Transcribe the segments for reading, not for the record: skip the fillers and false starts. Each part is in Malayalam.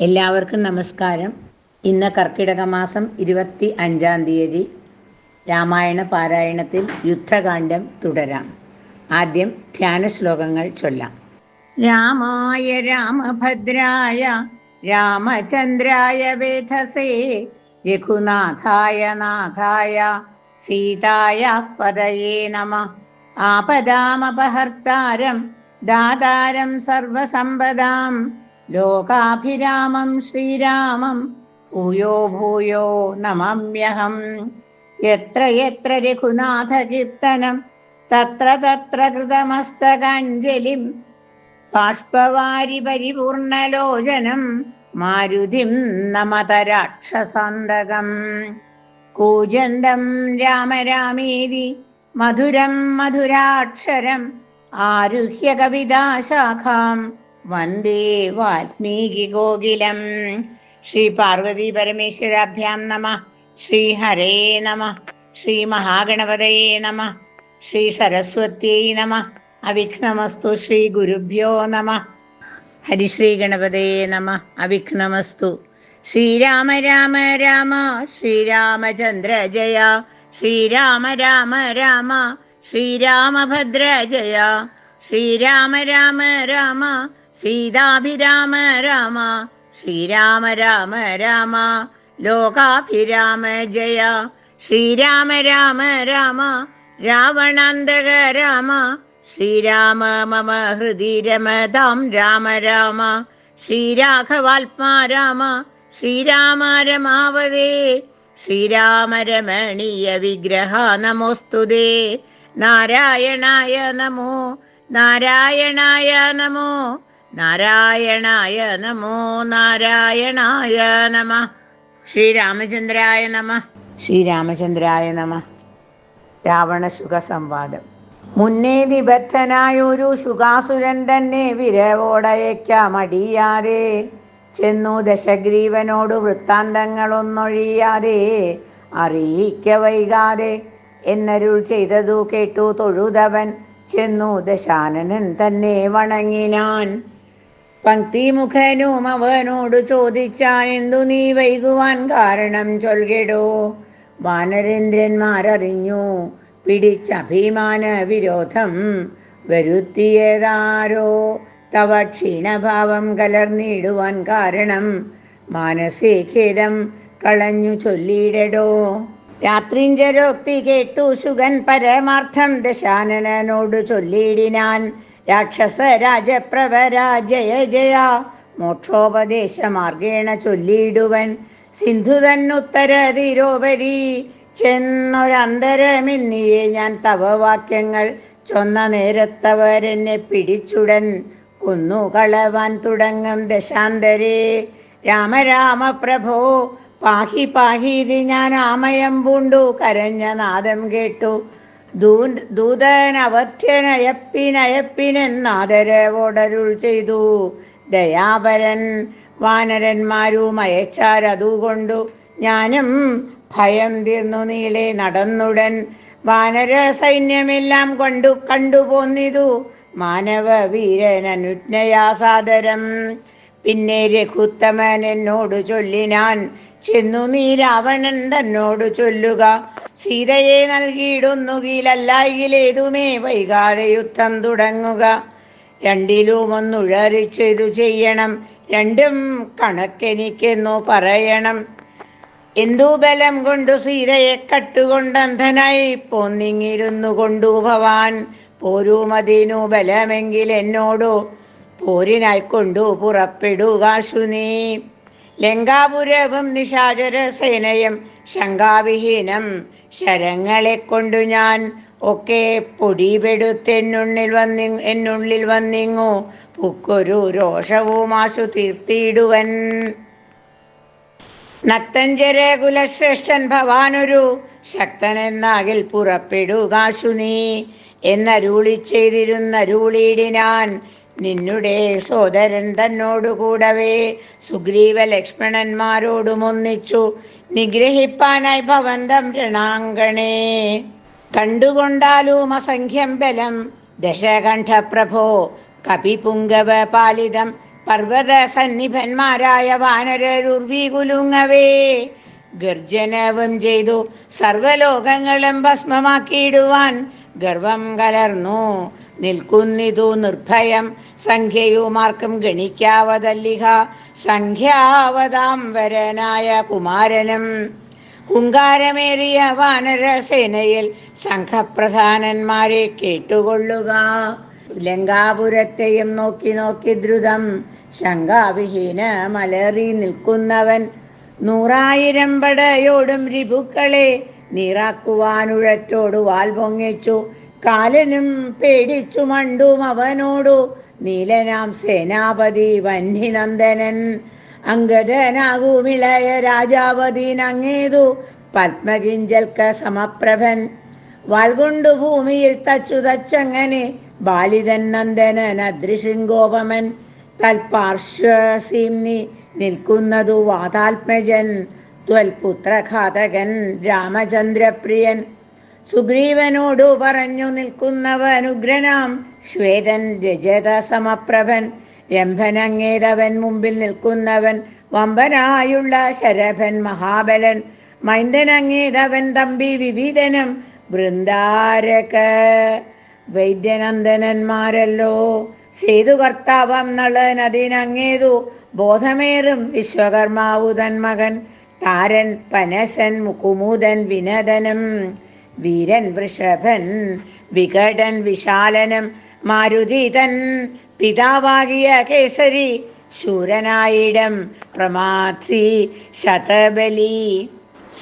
എല്ലാവർക്കും നമസ്കാരം. ഇന്ന് കർക്കിടക മാസം 25-ാം തീയതി. രാമായണ പാരായണത്തിൽ യുദ്ധകാന്ഡം തുടരാം. ആദ്യം ധ്യാന ശ്ലോകങ്ങൾ ചൊല്ലാം. രാമായ രാമഭദ്രായ രാമചന്ദ്രായ വേധസേ രഘുനാഥായ നാഥായ സീതായ പദയേ നമഃ. ആപദാമപഹർത്താരം ദാതാരം സർവസമ്പദാം ലോകാഭിരാമം ശ്രീരാമം ഭൂയോ ഭൂയോ നമാമ്യഹം. യത്ര യത്ര രഘുനാഥ കീർത്തനം തത്ര തത്ര കൃതമസ്തകാഞ്ജലിം ബാഷ്പവാരി പരിപൂർണലോചനം മാരുതിം നമത രാക്ഷസാന്തകം. കൂജന്തം രാമ രാമേതി മധുരം മധുരാക്ഷരം ആരുഹ്യ കവിതാശാഖാം വന്ദേ വാൽമീകി കോകിലം. ശ്രീ പാർവതി പരമേശ്വരാഭ്യാം നമഃ. ശ്രീ ഹരേ നമഃ. ശ്രീ മഹാഗണപതയേ നമഃ. ശ്രീ സരസ്വത്യൈ നമഃ. അവിഘ്നമസ്തു. ശ്രീ ഗുരുഭ്യോ നമഃ. ഹരിശ്രീ ഗണപതയേ നമഃ. അവിഘ്നമസ്തു. ശ്രീരാമ രാമ രാമ ശ്രീരാമചന്ദ്ര ജയ. ശ്രീരാമ രാമ രാമ ശ്രീരാമഭദ്ര ജയ. ശ്രീരാമ രാമ രാമ സീതാഭിരാമ രാമ. ശ്രീരാമ രാമ രാമ ലോകാഭിരാമ ജയ. ശ്രീരാമ രാമ രാമ രാവണാന്തക രാമ. ശ്രീരാമ മമ ഹൃദി രമതാം രാമ രാമ. ശ്രീരാഘവാത്മാ രാമ. ശ്രീരാമ രമാവതേ. ശ്രീരാമ രമണീയ വിഗ്രഹ നമോസ്തുതേ. നാരായണായ നമോ നാരായണായ നമോ നാരായണായ നമോ നാരായണായ നമഃ. ശ്രീരാമചന്ദ്രായ നമഃ. ശ്രീരാമചന്ദ്രായ നമഃ. രാവണശുക സംവാദം. മുന്നേ നിബദ്ധനായൊരു ശുകാസുരൻ തന്നെ വിരവോടയയ്ക്കാമടിയാതെ ചെന്നു ദശഗ്രീവനോട് വൃത്താന്തങ്ങളൊന്നൊഴിയാതെ അറിയിക്ക വൈകാതെ എന്നരുൾ ചെയ്തതു കേട്ടു തൊഴുതവൻ ചെന്നു ദശാനനൻ തന്നെ വണങ്ങിനാൻ. പങ്ക്തിമുഖനും അവനോട് ചോദിച്ചാൻ, എന്തു നീ വൈകുവാൻ കാരണം ചൊൽകെടോ. വാനരേന്ദ്രന്മാരറിഞ്ഞു പിടിച്ചഭിമാന വിരോധം വരുത്തിയതാരോ. തവ ക്ഷീണഭാവം കലർന്നിടുവാൻ കാരണം മാനസേ ഖേദം കളഞ്ഞു ചൊല്ലിയിടടോ. രാത്രിഞ്ചരോക്തി കേട്ടു ശുഗൻ പരമാർത്ഥം ദശാനനോട് ചൊല്ലിയിടിനാൻ. രാക്ഷസ രാജപ്രവര ജയ ജയ മോക്ഷോപദേശമാർഗേണ ചൊല്ലിയിടുവൻ. സിന്ധു തന്നുത്തര തീരോപരി ചെന്നൊരന്തരമെന്നിയെ ഞാൻ തവ വാക്യങ്ങൾ ചൊന്ന നേരത്തവരെന്നെ പിടിച്ചുടൻ കൊന്നുകളവാൻ തുടങ്ങും ദശാന്തരേ. രാമ രാമ പ്രഭോ പാഹി പാഹീതി ഞാൻ ആമയം പൂണ്ടു കരഞ്ഞ നാദം കേട്ടു. ദൂതനവധ്യനയപ്പിനയപ്പിനെന്നാദരവോടരുൾ ചെയ്തു ദയാപരൻ. വാനരന്മാരും അയച്ചാരതുകൊണ്ടു ഞാനും ഭയം തീർന്നു നീളെ നടന്നുടൻ. വാനര സൈന്യമെല്ലാം കണ്ടുപോന്നിതു മാനവ വീരനനുജ്ഞയാസാദരം. പിന്നെ രഘുത്തമൻ എന്നോട് ചൊല്ലിനാൻ, ചെന്നു നീ രാവണൻ തന്നോട് ചൊല്ലുക, സീതയെ നൽകിയിടുന്നുകിലല്ലായിലേതുമേ വൈകാതെ യുദ്ധം തുടങ്ങുക. രണ്ടിലും ഒന്നുഴറിച്ചെയ്തു ചെയ്യണം, രണ്ടും കണക്കെനിക്കെന്നു പറയണം. എന്തു ബലം കൊണ്ടു സീതയെ കട്ടുകൊണ്ടന്ധനായി പോന്നിങ്ങിരുന്നു കൊണ്ടു ഭവാൻ. പോരുമതിനു ബലമെങ്കിൽ എന്നോടു പോരിനായിക്കൊണ്ടു പുറപ്പെടുകാശു നീ. ലങ്കാപുരവും നിശാചര സേനയും ശങ്കാവിഹീനം ശരങ്ങളെ കൊണ്ടു ഞാൻ ഒക്കെ പൊടിപെടുത്തെന്നുള്ളിൽ വന്നിങ്ങു പുക്കൊരു രോഷവുമാശു തീർത്തിയിടുവൻ. നക്തഞ്ചര കുലശ്രേഷ്ഠൻ ഭവാനൊരു ശക്തനെന്നാകിൽ പുറപ്പെടുകാശു നീ എന്നരുളി ചെയ്തിരുന്നരുളിയിടിനാൻ. നിന്നുടെ സോദരൻ തന്നോടു കൂടവേ സുഗ്രീവ ലക്ഷ്മണന്മാരോടും ഒന്നിച്ചു നിഗ്രഹിപ്പാനായി ഭവന്തം രണാങ്കണേ. കണ്ടുകൊണ്ടാലും അസംഖ്യം ബലം ദശകണ്ഠപ്രഭോ കപിപുങ്കവ പാലിതം പർവ്വത സന്നിഭന്മാരായ വാനരരുർവി കുലുങ്ങവേ ഗർജനവും ചെയ്തു സർവലോകങ്ങളും ഭസ്മമാക്കിയിടുവാൻ ഗർവം കലർന്നു നിൽക്കുന്നിതു നിർഭയം സംഖ്യയുമാർക്കും ഗണിക്കാവതല്ലിഹ സംഖ്യാവതാംബരനായ കുമാരനും ഹുങ്കാരമേറിയ വാനരസേനയിൽ സംഘപ്രധാനന്മാരെ കേട്ടുകൊള്ളുക. ലങ്കാപുരത്തെയും നോക്കി നോക്കി ദ്രുതം ശങ്കാവിഹീന മലറി നിൽക്കുന്നവൻ 100,000 പടയോടും രിപുക്കളെ നീറാക്കുവാനുഴറ്റോടു വാൽ പൊങ്ങിച്ചു. കാലനും പേടിച്ചു മണ്ടും അവനോടു നീലനാം സേനാപതി വന്യനന്ദനൻ. അംഗദനാകുമിളയ രാജാവതീനങ്ങേതു പത്മകിഞ്ചൽക്ക സമപ്രഭൻ. വാൽകൊണ്ടു ഭൂമിയിൽ തച്ചു തച്ചങ്ങനെ ബാലിതൻ നന്ദനൻ അദൃശൃംഗോപമൻ. തൽപാർശ്വസീംനി നിൽക്കുന്നതു വാതാത്മജൻ ത്വൽപുത്രഘാതകൻ രാമചന്ദ്രപ്രിയൻ. സുഗ്രീവനോടു പറഞ്ഞു നിൽക്കുന്നവൻ ഉഗ്രനാം ശ്വേതൻ രജത സമപ്രഭൻ. രംഭനങ്ങേതവൻ മുമ്പിൽ നിൽക്കുന്നവൻ വമ്പനായുള്ള ശരഭൻ മഹാബലൻ. മൈന്ദനങ്ങേതവൻ തമ്പി വിവിധനം വൃന്ദാരക വൈദ്യനന്ദനന്മാരല്ലോ. സേതുകർത്താവം നളൻ അതിനങ്ങേതു ബോധമേറും വിശ്വകർമാവു തൻ മകൻ. താരൻ പനസൻ കുമുദൻ വിനദനം വീരൻ വൃഷഭൻ വികടൻ വിശാലനം. മാരുതിതൻ പിതാവാകിയ കേസരി ശൂരനായിടം പ്രമാത്രി ശതബലി.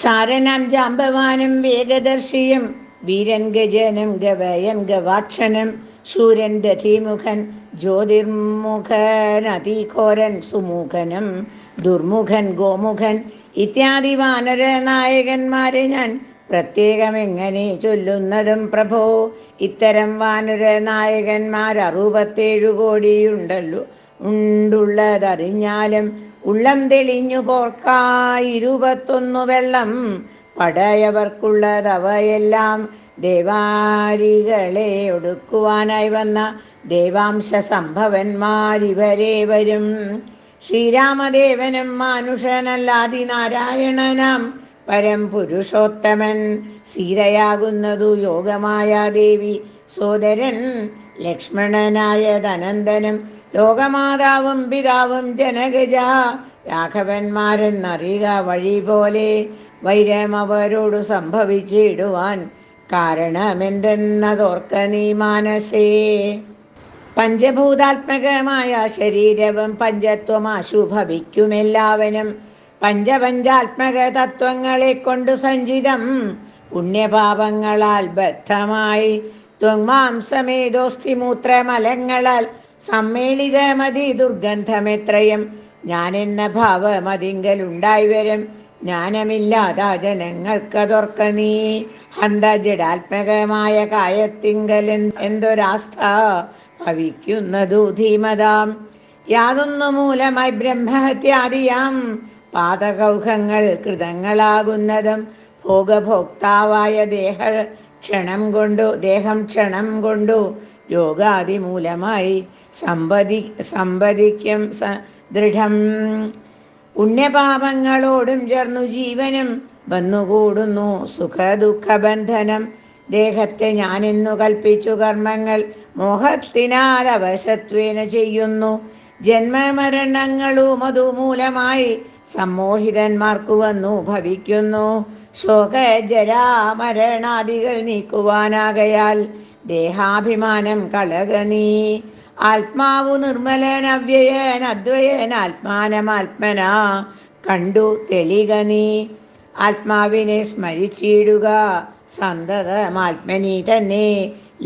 സാരനാം ജാമ്പവാനും വേഗദർശിയും വീരൻ ഗജനും ഗവയൻ ഗവാക്ഷനും. ശൂരൻ ദധിമുഖൻ ജ്യോതിർമുഖൻ അതിഘോരൻ സുമുഖനും ദുർമുഖൻ ഗോമുഖൻ ഇത്യാദി വാനര നായകന്മാരെ ഞാൻ പ്രത്യേകം എങ്ങനെ ചൊല്ലുന്നതും പ്രഭോ. ഇത്തരം വാനര നായകന്മാർ 67 കോടിയുണ്ടല്ലോ. ഉണ്ടുള്ളതറിഞ്ഞാലും ഉള്ളം തെളിഞ്ഞു പോർക്കായി 21 വെള്ളം പടയവർക്കുള്ളതവയെല്ലാം. ദേവാരികളെ ഒടുക്കുവാനായി വന്ന ദേവാംശ സംഭവന്മാരിവരെ വരും. ശ്രീരാമദേവനും മാനുഷനല്ലാതിനാരായണനാം പരം പുരുഷോത്തമൻ. സീതയാകുന്നതു യോഗമായ ദേവി സോദരൻ ലക്ഷ്മണനായ ധനന്ദനും. ലോകമാതാവും പിതാവും ജനകജ രാഘവന്മാരെന്നറിയുക വഴി പോലെ. വൈരം അവരോടു സംഭവിച്ചിടുവാൻ കാരണമെന്തെന്നതോർക്ക നീ മാനസേ. പഞ്ചഭൂതാത്മകമായ ശരീരവും പഞ്ചത്വമാശു ഭവിക്കുമെല്ലാവനും. പഞ്ചപഞ്ചാത്മക തത്വങ്ങളെ കൊണ്ടു സഞ്ചിതം പുണ്യപാപങ്ങളാൽ ബദ്ധമായി. ത്വങ്മാംസമേതോസ്ഥിമൂത്രമലങ്ങളാൽ സമ്മേളിതമതി ദുർഗന്ധമെത്രയും. ഞാനെന്ന ഭാവമതിങ്കലുണ്ടായി വരും. ജ്ഞാനമില്ലാത്ത ജനങ്ങൾക്കതോർക്ക നീ. ഹന്തജഡാത്മകമായ കായത്തിങ്കൽ എന്തൊരാസ്ഥ ഭവിക്കുന്നതു ധീമതാം. യാതൊന്നു മൂലമായി ബ്രഹ്മഹത്യാദിയാം പാതകൗഹങ്ങൾ കൃതങ്ങളാകുന്നതും. ഭോഗഭോക്താവായ ദേഹം ക്ഷണം കൊണ്ടു രോഗാദി മൂലമായി സമ്പദിക്കും ദൃഢം. പുണ്യപാപങ്ങളോടും ചേർന്നു ജീവനും വന്നുകൂടുന്നു സുഖദുഃഖബന്ധനം. ദേഹത്തെ ഞാനെന്നു കൽപ്പിച്ചു കർമ്മങ്ങൾ മോഹത്തിനാൽ അവശത്വേന ചെയ്യുന്നു. ജന്മമരണങ്ങളും അതുമൂലമായി സമ്മോഹിതന്മാർക്കു വന്നു ഭവിക്കുന്നു. ശോകജരാമരണാദികൾ നീക്കുവാനാകയാൽ ദേഹാഭിമാനം കളക നീ. ആത്മാവു നിർമ്മലൻ അവ്യയൻ അദ്വയൻ ആത്മാനമാത്മനാ കണ്ടു തെളിക നീ. ആത്മാവിനെ സ്മരിച്ചിടുക സന്തതമാത്മനി തന്നെ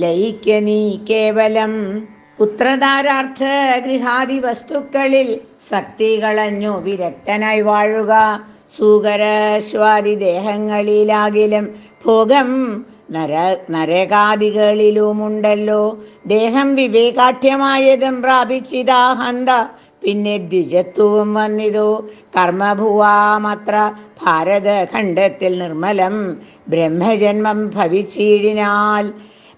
ലയിക്ക നീ കേവലം. പുത്രധാരാർത്ഥ ഗൃഹാദി വസ്തുക്കളിൽ ശക്തി കളഞ്ഞു വിരക്തനായി വാഴുക. സൂകരശ്വാദി ദേഹങ്ങളിലാകിലും ഭോഗം നരകാദികളിലുമുണ്ടല്ലോ. ദേഹം വിവേകാഠ്യമായതും പ്രാപിച്ചിതാ ഹന്ത പിന്നെ ദ്വിജത്വവും വന്നിതു. കർമ്മഭുവാമത്ര ഭാരതഖണ്ഡത്തിൽ നിർമ്മലം ബ്രഹ്മജന്മം ഭവിച്ചിടിനാൽ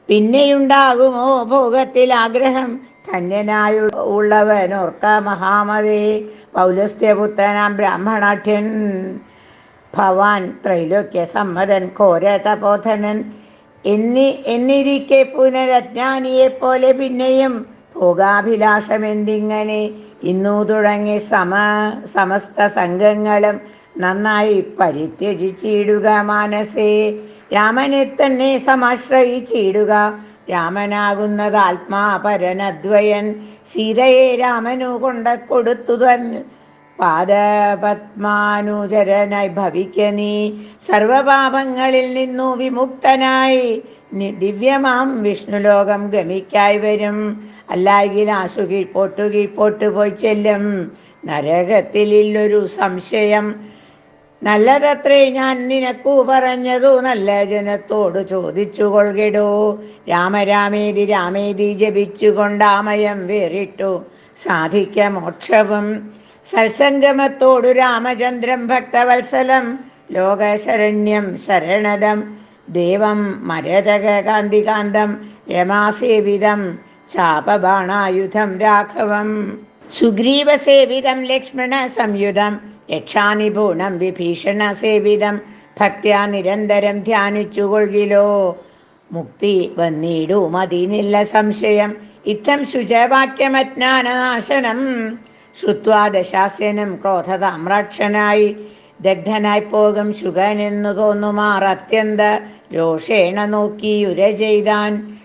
പിന്നെയുണ്ടാകുമോ ഭോഗത്തിൽ ആഗ്രഹം. ധന്യനായുള്ളവനോർക്ക മഹാമതേ. പൗലസ്ത്യപുത്രനാം ബ്രാഹ്മണാഠ്യൻ ഭവാൻ ത്രൈലോക്യ സമ്മതൻ ഘോര തപോധനൻ എന്നിരിക്കെ പുനരജ്ഞാനിയെപ്പോലെ പിന്നെയും ഭോഗാഭിലാഷമെന്തിങ്ങനെ ഇന്നു തുടങ്ങി സമസ്ത സംഘങ്ങളും നന്നായി പരിത്യജിച്ചിടുക മാനസേ. രാമനെ തന്നെ സമാശ്രയിച്ചിടുക. രാമനാകുന്നത് ആത്മാപരനദ്വയൻ. സീതയെ രാമനു കൊടുത്തു തന്നെ പാദപത്മാനുചരനായി ഭവിക്ക നീ. സർവപാപങ്ങളിൽ നിന്നു വിമുക്തനായി ദിവ്യമാം വിഷ്ണുലോകം ഗമിക്കായി വരും. അല്ലായെങ്കിൽ ആശു കീഴ്പോട്ട് പോയി ചെല്ലും. നരകത്തിലൊരു സംശയം. നല്ലതത്രേ ഞാൻ നിനക്കു പറഞ്ഞതു. നല്ല ജനത്തോട് ചോദിച്ചു കൊൾകെടോ. രാമരാമേതി രാമേതി ജപിച്ചുകൊണ്ടാമയം വേറിട്ടു സാധിക്ക മോക്ഷവും. സത്സംഗമത്തോടു രാമചന്ദ്രം ഭക്തവത്സലം ലോകശരണ്യം ശരണദം ദേവം മരതക കാന്തികാന്തം രമാസേവിതം ചാപബാണായുധം രാഘവം. സുഗ്രീവസേവിതം ലക്ഷ്മണ സംയുതം രക്ഷാനിപൂണം വിഭീഷണ സേവിതം ഭക്ത്യാ നിരന്തരം ധ്യാനിച്ചുകൊള്ളിലോ. മുക്തി വന്നിടും അതിനില്ല സംശയം. ഇത്തം ശുചവാക്യമജ്ഞാനനാശനം ശ്രുത്വാ ദശാസ്യനും ക്രോധതാമ്രാക്ഷനായി ദഗ്ധനായി പോകും ശുഗനെന്നു തോന്നുമാർ അത്യന്ത രോഷേണ നോക്കിയുര ചെയ്താൻ.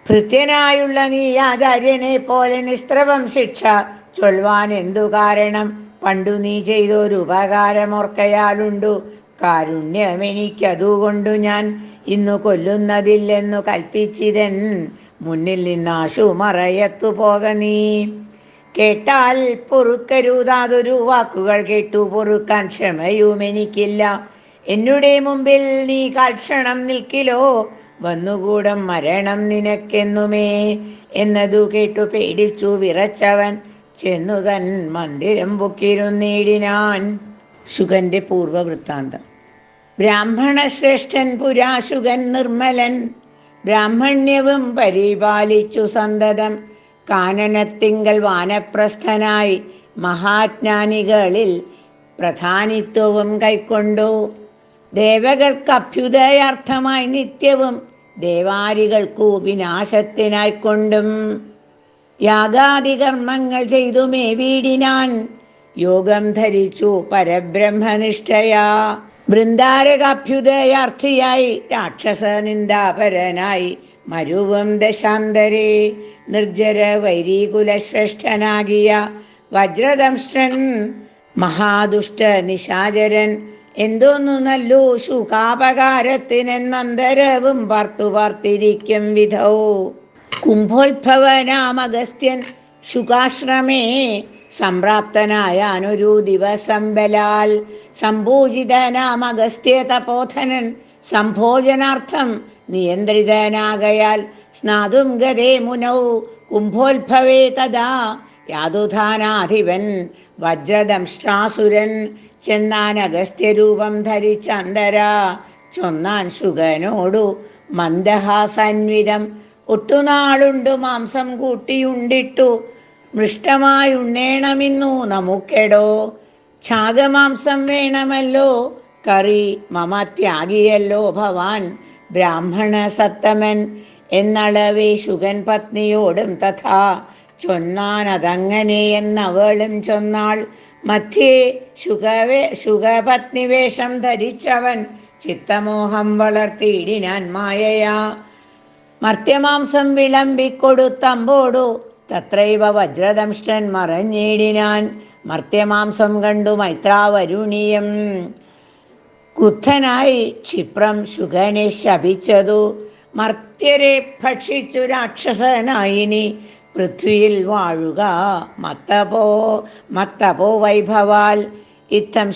ഭൃത്യനായുള്ള നീ ആചാര്യനെ പോലെ നിസ്ത്രവം ശിക്ഷ ചൊൽവാൻ എന്തു കാരണം? പണ്ടു നീ ചെയ്തൊരു ഉപകാരമോർക്കയാലുണ്ടു കാരുണ്യമെനിക്കതുകൊണ്ടു ഞാൻ ഇന്നു കൊല്ലുന്നതില്ലെന്നു കൽപ്പിച്ചിതൻ മുന്നിൽ നിന്നാശു മറയത്തു പോക നീ. കേട്ടാൽ പൊറുക്കരുതാതൊരു വാക്കുകൾ കേട്ടു പൊറുക്കാൻ ക്ഷമയും എനിക്കില്ല. എന്നുടെ മുമ്പിൽ നീ കാൽക്ഷണം നിൽക്കിലോ വന്നുകൂടം മരണം നിനക്കെന്നുമേ എന്നതു കേട്ടു പേടിച്ചു വിറച്ചവൻ ചെന്നു തൻ മന്ദിരം പൊക്കിരുന്നിടിനാൻ. ശുഗന്റെ പൂർവവൃത്താന്തം. ബ്രാഹ്മണശ്രേഷ്ഠൻ പുരാശുഗൻ നിർമ്മലൻ ബ്രാഹ്മണ്യവും പരിപാലിച്ചു സന്തതം. കാനനത്തിങ്കൽ വാനപ്രസ്ഥനായി മഹാജ്ഞാനികളിൽ പ്രധാനിത്വവും കൈക്കൊണ്ടു. ദേവകൾക്കഭ്യുദയാർത്ഥമായി നിത്യവും ദേവാരികൾക്കു വിനാശത്തിനായിക്കൊണ്ടും യാഗാദികർമ്മങ്ങൾ ചെയ്തുമേ വീടിനാൻ. യോഗം ധരിച്ചു പരബ്രഹ്മനിഷ്ഠയാ ബൃന്ദാരകാഭ്യുദയാർത്ഥിയായി രാക്ഷസ നിന്ദാപരനായി മരുവും ദശാന്തരേ നിർജ്ജര വൈരീകുലശ്രേഷ്ഠനാകിയ വജ്രദംഷ്ടൻ മഹാദുഷ്ട നിശാചരൻ എന്തോന്നു നല്ലു ശുകാപകാരത്തിനെന്നന്തരവും പാർത്തിരിക്കും വിധൗ. കുംഭോത്ഭവനാമഗസ്ത്യൻ ശുകാശ്രമേ സംപ്രാപ്തനായാനൊരു ദിവസം ബലാൽ. സംഭൂജിതനാമഗസ്ത്യ തപോധനൻ സംഭോജനാർത്ഥം നിയന്ത്രിതനാകയാൽ സ്നാതും ഗതേ മുനൗ കുംഭോത്ഭവേ തഥാ യാതുധാനാധിപൻ വജ്രദംഷ്ട്രാസുരൻ. ചെന്നാൻ അഗസ്ത്യരൂപം ധരിച്ചന്തരാ ചൊന്നാൻ ശുഗനോടു മന്ദഹാസന്വിതം. ഒട്ടുനാളുണ്ടു മാംസം കൂട്ടിയുണ്ടിട്ടു മൃഷ്ടമായുണ്ണേണമിന്നു നമുക്കെടോ. ഛാഗമാംസം വേണമല്ലോ കറി മമ ത്യാഗിയല്ലോ ഭവാൻ ബ്രാഹ്മണ സത്തമൻ എന്നളവേ ശുഗൻ പത്നിയോടും തഥാ ചൊന്നാൻ. അതങ്ങനെ എന്നവളും ചൊന്നാൾ. മധ്യേ ശുഗപത്നി വേഷം ധരിച്ചവൻ ചിത്തമോഹം വളർത്തിയിടിനാൻ മായയാ. മർത്യമാംസം വിളമ്പിക്കൊടുത്തമ്പോടു തത്രൈവ വജ്രദംഷ്ടൻ മറഞ്ഞിടിനാൻ. മർത്യമാംസം കണ്ടു മൈത്രാവരുണിയും ക്രുദ്ധനായി ക്ഷിപ്രം ശുഗനെ ശപിച്ചതു. മർത്യരെ ഭക്ഷിച്ചു രാക്ഷസനായിനി പൃഥ്വിയിൽ വാഴുക മത്തപോ വൈഭവാൽ. ഇത്തം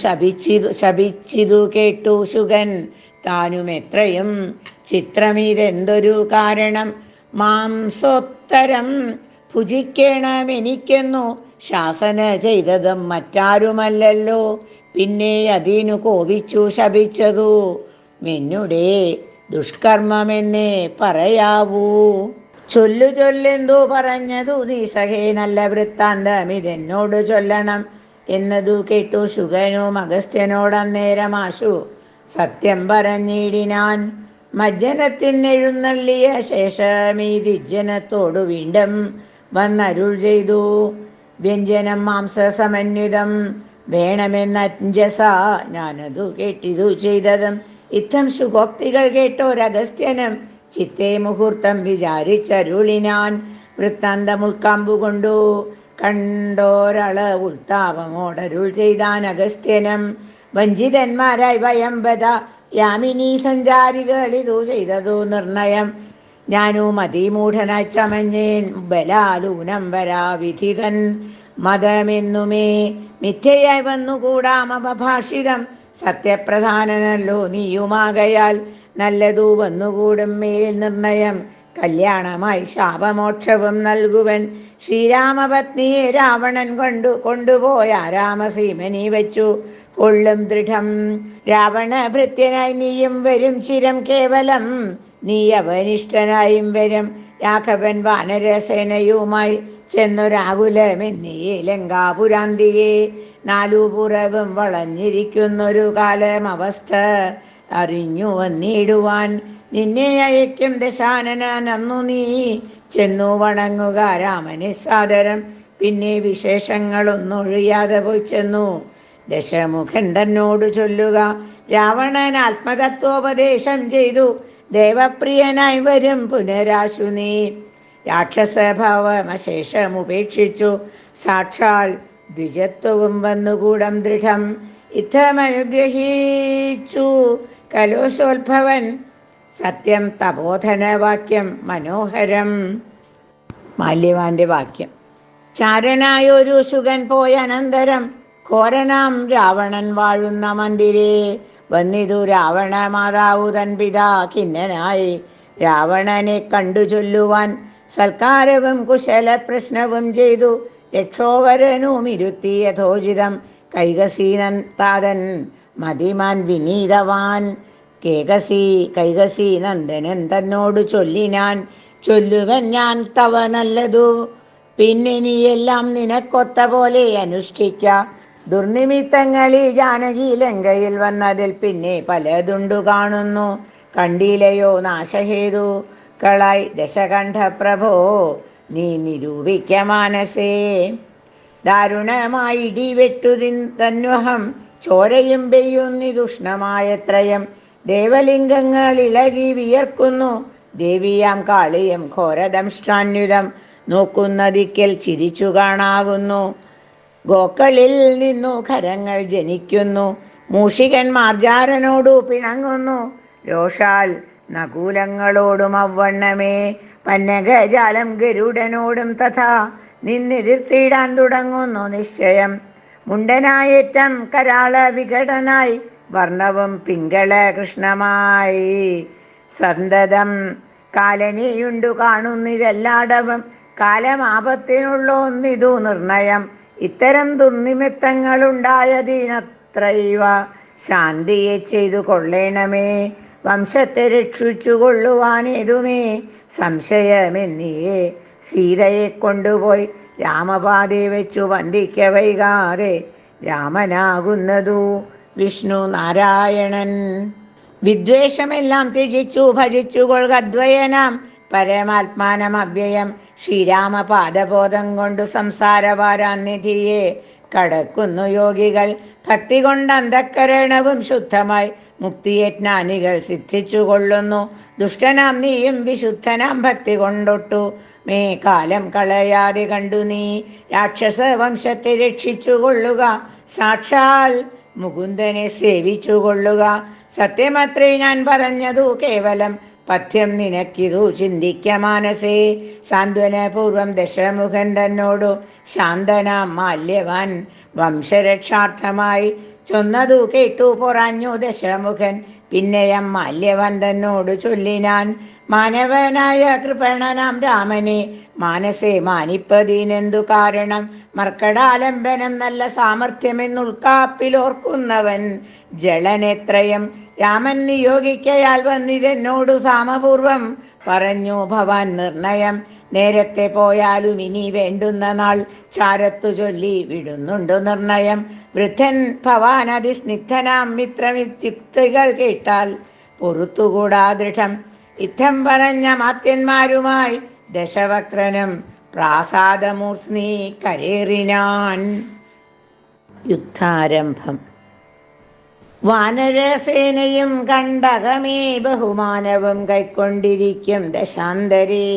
ശപിച്ചിതു കേട്ടു ശുഗൻ താനും എത്രയും ചിത്രമിതെന്തൊരു കാരണം? മാംസോത്തരം ഭുജിക്കണമെനിക്കെന്നു ശാസന ചെയ്തതും മറ്റാരുമല്ലല്ലോ. പിന്നെ അതിനു കോപിച്ചു ശപിച്ചതു. മെന്നുടെ ദുഷ്കർമ്മമെന്നേ പറയാവൂ. ചൊല്ലെന്തോ പറഞ്ഞതു നീ സഖേ, നല്ല വൃത്താന്തം ഇതെന്നോട് ചൊല്ലണം എന്നതു കേട്ടു ശുഗനും അഗസ്ത്യനോടന്നേരമാശു സത്യം പറഞ്ഞിടിനാൻ. മജ്ജനത്തിനെഴുന്നള്ളിയ ശേഷമീ ദിജ്ജനത്തോടു വീണ്ടും വന്നരുൾ ചെയ്തു, വ്യഞ്ജനം മാംസസമന്വിതം വേണമെന്നഞ്ജസ. ഞാനതു കേട്ടിതു ചെയ്തതും ഇത്തം ശുഭോക്തികൾ കേട്ടോരഗസ്ത്യനും ചിത്തേ മുഹൂർത്തം വിചാരിച്ചരുളിനാൻ. വൃത്താന്തം ഉൾക്കാമ്പുകൊണ്ടു കണ്ടോരള ഉൾത്താപമോടരുൾ ചെയ്താൻ അഗസ്ത്യനും, വഞ്ചിതന്മാരായി വയമ്പത യാമിനി സഞ്ചാരികളിതു ചെയ്തതു നിർണയം. ഞാനു മതിമൂഢനായി ചമഞ്ഞേൻ ബലാലൂനം വരാ വിധിതൻ മതമെന്നുമേ മിഥ്യയായി വന്നുകൂടാമഭാഷിതം. സത്യപ്രധാനനല്ലോ നീയുമാകയാൽ നല്ലതു വന്നുകൂടും മേൽ നിർണയം. കല്യാണമായി ശാപമോക്ഷവും നൽകുവൻ ശ്രീരാമപത്നിയെ രാവണൻ കൊണ്ടുപോയ രാമസീമനി വെച്ചു കൊള്ളും ദൃഢം. രാവണ ഭൃത്യനായി നീയും വരും ചിരം കേവലം, നീ അവനിഷ്ഠനായും വരും. രാഘവൻ വാനരസേനയുമായി ചെന്നൊരാകുലമെന്നിയേ ലങ്കാപുരാന്തിയെ. നാലുപുറവും വളഞ്ഞിരിക്കുന്നൊരു കാലം അവസ്ഥ അറിഞ്ഞു വന്നിടുവാൻ. നിന്നെ അയക്കും ദശാനനൻ അന്നു നീ ചെന്നു വണങ്ങുക രാമനെ സാദരം. പിന്നെ വിശേഷങ്ങളൊന്നൊഴിയാതെ പോയി ചെന്നു ദശമുഖൻ തന്നോട് ചൊല്ലുക, രാവണൻ ആത്മതത്വോപദേശം ചെയ്തു ദേവപ്രിയനായി വരും പുനരാശു നീ. രാക്ഷസഭാവമശേഷം ഉപേക്ഷിച്ചു സാക്ഷാൽ ദ്വിജത്വവും വന്നുകൂടം ദൃഢം. ഇത്തമനുഗ്രഹിച്ചു കലോശോത്ഭവൻ സത്യം തപോധനവാക്യം മനോഹരം. മാല്യവാന്റെ വാക്യം. ചാരനായൊരു ശുഗൻ പോയ അനന്തരം ഘോരനാം രാവണൻ വാഴുന്ന മന്ദിരേ വന്നിതു രാവണ മാതാവു തൻ പിതാ ഖിന്നനായി. രാവണനെ കണ്ടു ചൊല്ലുവാൻ സൽക്കാരവും കുശല പ്രശ്നവും ചെയ്തു രക്ഷോവരനും ഇരുത്തി യഥോചിതം. കൈകസീനൻ താതൻ മതിമാൻ വിനീതവാൻ കൈകസി നന്ദനൻ തന്നോട് ചൊല്ലിനാൻ, ചൊല്ലുവൻ ഞാൻ തവ നല്ലതു പിന്നെ നീയെല്ലാം നിനക്കൊത്ത പോലെ അനുഷ്ഠിക്ക. ദുർനിമിത്തങ്ങളിൽ ജാനകി ലങ്കയിൽ വന്നതിൽ പിന്നെ പലതുണ്ടു കാണുന്നു. കണ്ടിലയോ നാശഹേതുക്കളായി ദശകണ്ഠ പ്രഭോ നീ നിരൂപിക്ക മാനസേ. ദാരുണമായി ഇടിവെട്ടുതിൻ തന്വഹം ചോരയും പെയ്യുന്നിതുഷ്ണമായത്രയം. ദേവലിംഗങ്ങൾ ഇളകി വിയർക്കുന്നു, ദേവിയാം കാളിയം ഘോരദംഷ്ടാന്യുതം നോക്കുന്നതിക്കൽ ചിരിച്ചു കാണാകുന്നു. ഗോക്കളിൽ നിന്നു ഖരങ്ങൾ ജനിക്കുന്നു, മൂഷികൻ മാർജാരനോടു പിണങ്ങുന്നു. രോഷാൽ നകൂലങ്ങളോടും അവണ്ണമേ പന്നഗജാലം ഗരുഡനോടും തഥാ നിന്നെതിർത്തിടാൻ തുടങ്ങുന്നു നിശ്ചയം. മുണ്ടനായേറ്റം കരാള വികടനായി വർണ്ണവും പിങ്കള കൃഷ്ണമായി സന്തതം കാലനെയുണ്ടു കാണുന്നിതെല്ലാടവും. കാലമാപത്തിനുള്ളൊന്നിതു നിർണയം. ഇത്തരം ദുർനിമിത്തങ്ങളുണ്ടായതിനത്രൈവ ശാന്തിയെ ചെയ്തു കൊള്ളേണമേ. വംശത്തെ രക്ഷിച്ചു കൊള്ളുവാനേതുമേ സംശയമെന്നിയേ സീതയെ കൊണ്ടുപോയി രാമപാതേ വെച്ചു വന്ദിക്ക വൈകാതെ. രാമനാകുന്നതു വിഷ്ണു നാരായണൻ. വിദ്വേഷമെല്ലാം ത്യജിച്ചു ഭജിച്ചു കൊൾകദ്വയനാം പരമാത്മാനം അവ്യയം. ശ്രീരാമപാദബോധം കൊണ്ടു സംസാരവാരാനിധിയെ കടക്കുന്നു യോഗികൾ. ഭക്തി കൊണ്ട് അന്ധക്കരണവും ശുദ്ധമായി മുക്തിയജ്ഞാനികൾ സിദ്ധിച്ചു കൊള്ളുന്നു. ദുഷ്ടനാം നീയും വിശുദ്ധനാം ഭക്തി കൊണ്ടൊട്ടു മേ കാലം കളയാതെ കണ്ടു നീ രാക്ഷസ വംശത്തെ രക്ഷിച്ചു കൊള്ളുക. സാക്ഷാൽ മുകുന്ദനെ സേവിച്ചു കൊള്ളുക. സത്യമത്രേ ഞാൻ പറഞ്ഞതു കേവലം, പഥ്യം നിനക്കിതു ചിന്തിക്ക മാനസേ. സാന്ത്വനപൂർവം ദശമുഖൻ തന്നോടു ശാന്തനാം മാല്യവാൻ വംശരക്ഷാർത്ഥമായി ചൊന്നതു കേട്ടു പൊറാഞ്ഞു ദശമുഖൻ. പിന്നെയം മാല്യവാൻ തന്നോട് ചൊല്ലിനാൻ, മാനവനായ കൃപണനാം രാമനെ മാനസേ മാനിപ്പതിനെന്തു കാരണം. മർക്കടാലംബനം നല്ല സാമർഥ്യമെന്നുൾക്കാപ്പിലോർക്കുന്നവൻ ജളനെത്രയം. രാമൻ നിയോഗിക്കയാൽ വന്നിതെന്നോടു സാമപൂർവം പറഞ്ഞു ഭവാൻ നിർണയം. നേരത്തെ പോയാലും ഇനി വേണ്ടുന്ന നാൾ ചാരത്തു ചൊല്ലി വിടുന്നുണ്ടു നിർണയം. വൃദ്ധൻ ഭവാൻ അതിസ്നിഗ്ധനാം മിത്രമിത്യുക്തികൾ കേട്ടാൽ പൊറുത്തുകൂടാ ദൃഢം. ഇത്തം പറഞ്ഞ മാത്യന്മാരുമായി ദശവക്രനും പ്രാസാദമൂർസ്നി കരേറിനാൻ. യുദ്ധാരംഭം. വാനരസേനയും കണ്ടകമേ ബഹുമാനവും കൈക്കൊണ്ടിരിക്കും ദശാന്തരേ.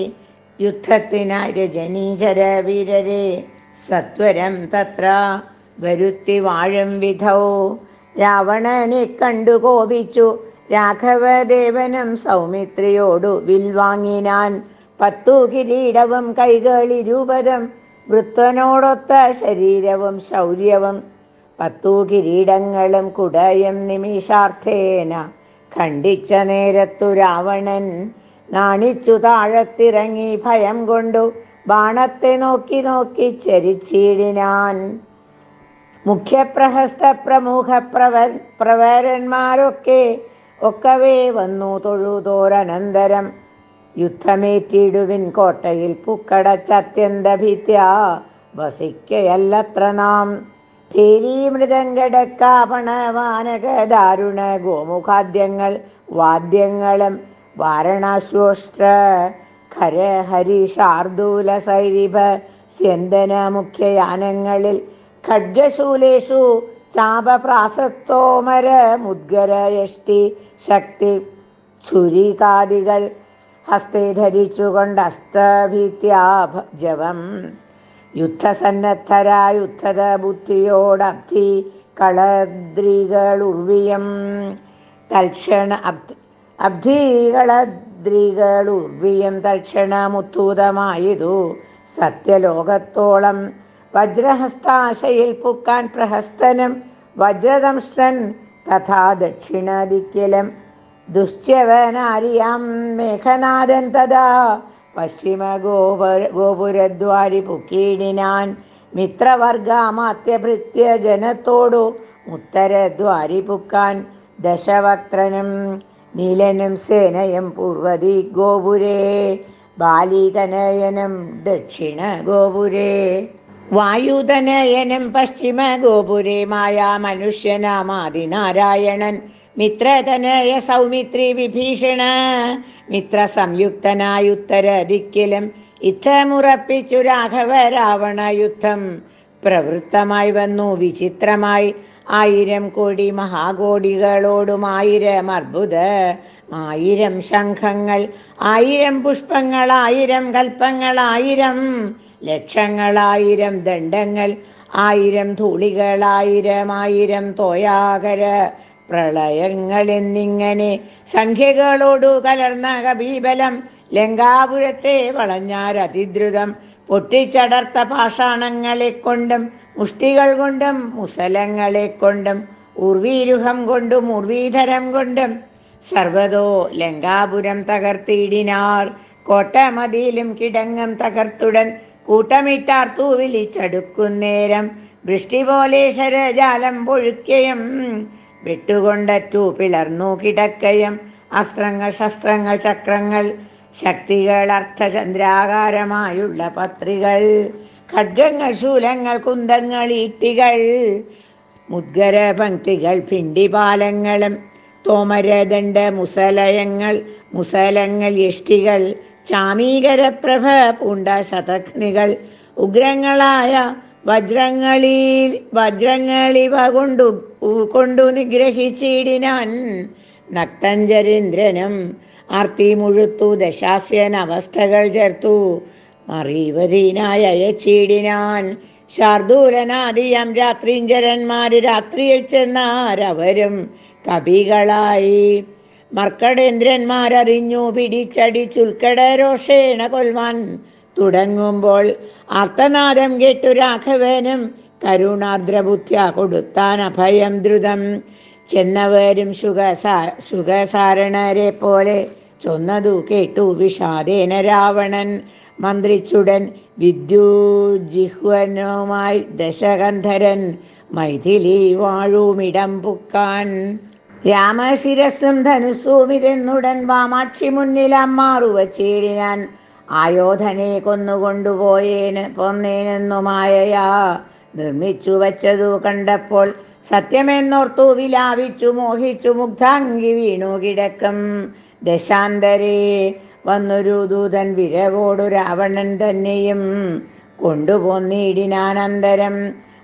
യുദ്ധത്തിനായി രജനീചര വീരരെ സത്വരം തത്ര വരുത്തി വാഴും വിധൗ. രാവണനെ കണ്ടു കോപിച്ചു രാഘവദേവനും സൗമിത്രിയോടു വിൽവാങ്ങിനാൻ. 10 കിരീടവും കൈകളിരൂപതും വൃത്തനോടൊത്ത ശരീരവും ശൗര്യവും 10 കിരീടങ്ങളും കുടയും നിമിഷാർത്ഥേന ഖണ്ഡിച്ച നേരത്തു രാവണൻ നാണിച്ചു താഴത്തിറങ്ങി ഭയം കൊണ്ടു ബാണത്തെ നോക്കി നോക്കി ചരിച്ചിടിനാൻ. മുഖ്യപ്രഹസ്ത പ്രമുഖ പ്രവരന്മാരൊക്കെ ഒക്കവേ വന്നു തൊഴുതോരനന്തരം. യുദ്ധമേറ്റിടുവിൻ കോട്ടയിൽ പുക്കടച്ചത്യന്ത ഭീത്യാ വസിക്കയല്ലത്ര നാം. ഭേരി മൃദംഗടക്കാപണവാനക ദാരുണ ഗോമുഖാദ്യങ്ങൾ വാദ്യങ്ങളും വാരണാശ്വഷ്ട്ര ഖരഹരി ശാർദൂല സൈരിഭ സ്യന്ദന മുഖ്യയാനങ്ങളിൽ ഖഡ്ഗശൂലേഷു ചാപപ്രാസത്തോമര മുദ്ഗര യഷ്ടി ശക്തി ഛുരികാദികൾ ഹസ്തേ ധരിച്ചുകൊണ്ട് അസ്തഭീത്യാജവം. യുദ്ധസന്നദ്ധരായുദ്ധത ബുദ്ധിയോടബ്ധി കളദ്രികളുർവിയം തൽക്ഷണ അബ്ധികളദ്രികളുർവിയം തൽക്ഷണമുത്തൂതമായതു സത്യലോകത്തോളം. വജ്രഹസ്താശയിൽ പുക്കാൻ പ്രഹസ്തനും വജ്രദംഷ്ടൻ തഥാ ദക്ഷിണദിക്കിലും. ദുശ്ചവനാരിയാം മേഘനാഥൻ തഥാ പശ്ചിമ ഗോപുരദ്വാരി പുക്കീടിനാൻ. മിത്രവർഗാമാത്യഭൃത്യ ജനത്തോടു ഉത്തരദ്വാരി പുക്കാൻ ദശവക്രനും നീലനും സേനയും പൂർവതി ഗോപുരേ ബാലിതനയനും ദക്ഷിണ ഗോപുരേ. വായുതനയനും പശ്ചിമ ഗോപുരേ മായാ മനുഷ്യനാമാദിനാരായണൻ. മിത്രതനയ സൗമിത്രി വിഭീഷണ മിത്ര സംയുക്തനായുത്തര ദിക്കിലും. യുദ്ധമുറപ്പിച്ചു രാഘവ രാവണ യുദ്ധം പ്രവൃത്തമായി വന്നു വിചിത്രമായി. 1000 കോടി മഹാകോടികളോടും 1000 അർബുദ 1000 ശംഖങ്ങൾ 1000 പുഷ്പങ്ങൾ 1000 കൽപ്പങ്ങൾ 1000 ലക്ഷങ്ങൾ 1000 ദണ്ഡങ്ങൾ 1000 ധൂളികൾ 1000 തോയാകര പ്രളയങ്ങൾ എന്നിങ്ങനെ സംഖ്യകളോടു കലർന്ന കബീബലം ലങ്കാപുരത്തെ വളഞ്ഞാരതിദ്രുതം. പൊട്ടിച്ചടർത്ത പാഷാണങ്ങളെ കൊണ്ടും മുഷ്ടികൾ കൊണ്ടും മുസലങ്ങളെ കൊണ്ടും ഉർവീരുഹം കൊണ്ടും ഉർവീധരം കൊണ്ടും സർവതോ ലങ്കാപുരം തകർത്തിടിനാർ. കോട്ടമതിയിലും കിടങ്ങും തകർത്തുടൻ കൂട്ടമിട്ടാർത്തു വിളിച്ചടുക്കുന്നേരം. വൃഷ്ടി പോലെ ശരജാലം പൊഴുക്കയും വെട്ടുകൊണ്ടറ്റു പിളർന്നു കിടക്കയും. അസ്ത്രങ്ങൾ ശസ്ത്രങ്ങൾ ചക്രങ്ങൾ ശക്തികൾ അർത്ഥചന്ദ്രാകാരമായുള്ള പത്രികൾ ഖഡ്ഗങ്ങൾ ശൂലങ്ങൾ കുന്തങ്ങൾ ഈട്ടികൾ മുദ്ഗര പങ്ക്തികൾ പിണ്ടിപാലങ്ങളും തോമരദണ്ഡ മുസലങ്ങൾ യഷ്ടികൾ ചാമീകരപ്രഭ പൂണ്ട ശതഘ്നികൾ ഉഗ്രങ്ങളായ വജ്രങ്ങളിവ കൊണ്ടു നിഗ്രഹിച്ചിടിനാൻ. നക്തഞ്ചരീന്ദ്രനും ആർത്തി മുഴുത്തു ദശാസ്യൻ അവസ്ഥകൾ ചേർത്തു മറീവതീനായ അയച്ചിടിനാൻ. ശാർദൂലനാദിയം രാത്രിഞ്ചരന്മാര് രാത്രിയിൽ ചെന്നാരവരും കവികളായി. മർക്കടേന്ദ്രന്മാരറിഞ്ഞു പിടിച്ചടിച്ചുൽക്കട രോഷേണ കൊൽവാൻ തുടങ്ങുമ്പോൾ ആർത്തനാദം കേട്ടു രാഘവനും കരുണാർദ്രബുദ്ധ്യ കൊടുത്താൻ അഭയം ദ്രുതം. ചെന്നവരും ശുഖസാരണരെ പോലെ ചൊന്നതു കേട്ടു വിഷാദേന രാവണൻ. മന്ത്രിച്ചുടൻ വിദ്യുജിഹ്വനുമായി ദശകന്ധരൻ മൈഥിലി വാഴുമിടം പുക്കാൻ. രാമശിരസ്സും ധനുസ്സും ഇതെന്നുടൻ വാമാക്ഷി മുന്നിൽ അമ്മാറുവച്ചേടിനാൻ. ആയോധനെ കൊന്നുകൊണ്ടുപോയേന് പോന്നേനെന്നു മായയാ നിർമ്മിച്ചു വച്ചതു കണ്ടപ്പോൾ സത്യമെന്നോർത്തു വിലാപിച്ചു മോഹിച്ചു മുഗ്ധാംഗി വീണു കിടക്കും. ദശാന്തരേ വന്നൊരു ദൂതൻ വിരവോടു രാവണൻ തന്നെയും കൊണ്ടുപോന്നിടിനാനന്തരം.